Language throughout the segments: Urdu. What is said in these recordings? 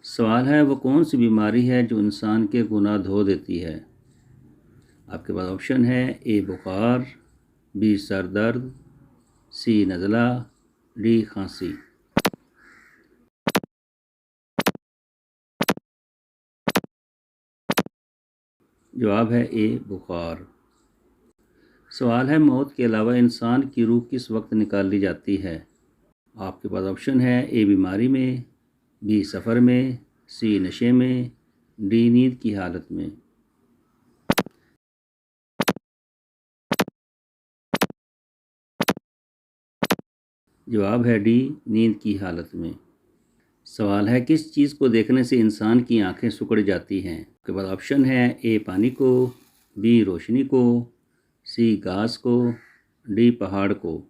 سوال ہے وہ کون سی بیماری ہے جو انسان کے گناہ دھو دیتی ہے؟ آپ کے پاس آپشن ہے اے بخار، بی سر درد، سی نزلہ، ڈی کھانسی۔ جواب ہے اے بخار۔ سوال ہے موت کے علاوہ انسان کی روح کس وقت نکال لی جاتی ہے؟ آپ کے پاس آپشن ہے اے بیماری میں، بی سفر میں، سی نشے میں، ڈی نیند کی حالت میں۔ جواب ہے ڈی نیند کی حالت میں۔ سوال ہے کس چیز کو دیکھنے سے انسان کی آنکھیں سکڑ جاتی ہیں؟ آپ کے پاس آپشن ہے اے پانی کو، بی روشنی کو، سی گھاس کو، ڈی پہاڑ کو۔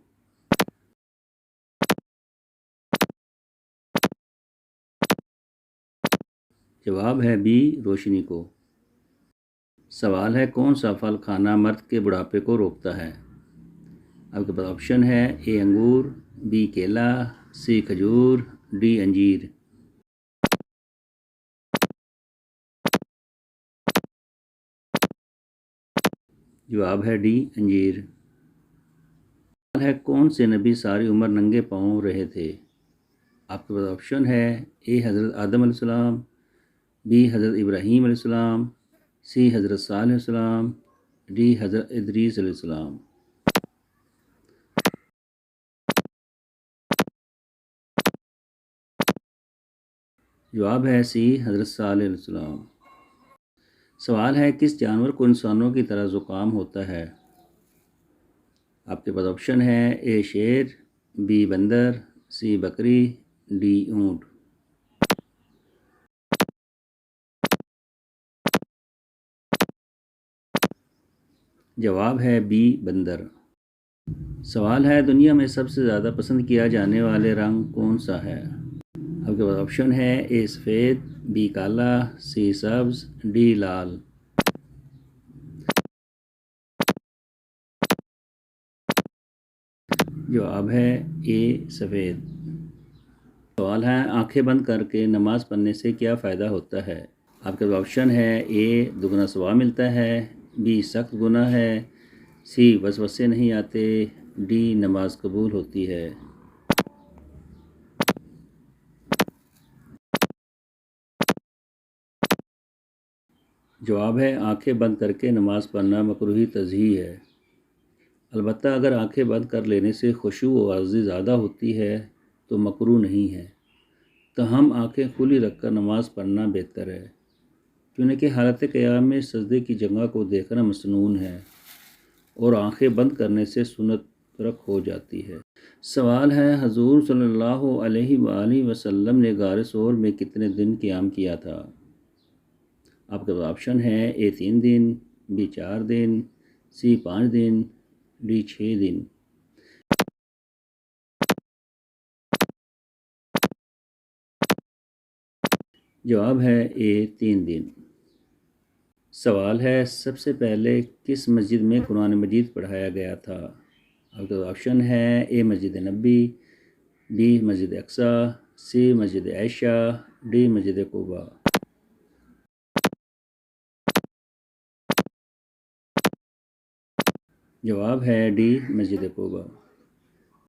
جواب ہے بی روشنی کو۔ سوال ہے کون سا پھل کھانا مرد کے بڑھاپے کو روکتا ہے؟ آپ کے پاس آپشن ہے اے انگور، بی کیلا، سی کھجور، ڈی انجیر۔ جواب ہے ڈی انجیر۔ سوال ہے کون سے نبی ساری عمر ننگے پاؤں رہے تھے؟ آپ کے پاس آپشن ہے اے حضرت آدم علیہ السلام، بی حضرت ابراہیم علیہ السلام، سی حضرت صالح علیہ السلام، ڈی حضرت ادریس علیہ السلام۔ جواب ہے سی حضرت صالح علیہ السلام۔ سوال ہے کس جانور کو انسانوں کی طرح زکام ہوتا ہے؟ آپ کے پاس آپشن ہے اے شیر، بی بندر، سی بکری، ڈی اونٹ۔ جواب ہے بی بندر۔ سوال ہے دنیا میں سب سے زیادہ پسند کیا جانے والے رنگ کون سا ہے؟ آپ کے پاس آپشن ہے اے سفید، بی کالا، سی سبز، ڈی لال۔ جواب ہے اے سفید۔ سوال ہے آنکھیں بند کر کے نماز پڑھنے سے کیا فائدہ ہوتا ہے؟ آپ کے پاس آپشن ہے اے دگنا ثواب ملتا ہے، بی سخت گناہ ہے، سی وسوسے نہیں آتے، ڈی نماز قبول ہوتی ہے۔ جواب ہے آنکھیں بند کر کے نماز پڑھنا مکروہی تنزیہ ہے، البتہ اگر آنکھیں بند کر لینے سے خشوع و عاجزی زیادہ ہوتی ہے تو مکروہ نہیں ہے، تاہم آنکھیں کھلی رکھ کر نماز پڑھنا بہتر ہے، چونکہ حالت قیام میں سجدے کی جگہ کو دیکھنا مسنون ہے اور آنکھیں بند کرنے سے سنت ترک ہو جاتی ہے۔ سوال ہے حضور صلی اللہ علیہ وآلہ وسلم نے غار ثور میں کتنے دن قیام کیا تھا؟ آپ کے پاس آپشن ہے اے 3 دن، be 4 then, C 5 then, D 6 دن۔ جواب ہے اے 3 دن۔ سوال ہے سب سے پہلے کس مسجد میں قرآن مجید پڑھایا گیا تھا؟ آپ کے آپشن ہے اے مسجد نبی، be Masjid Aqsa, C Masjid Aisha, D مسجد قباء۔ جواب ہے ڈی مسجد قباء۔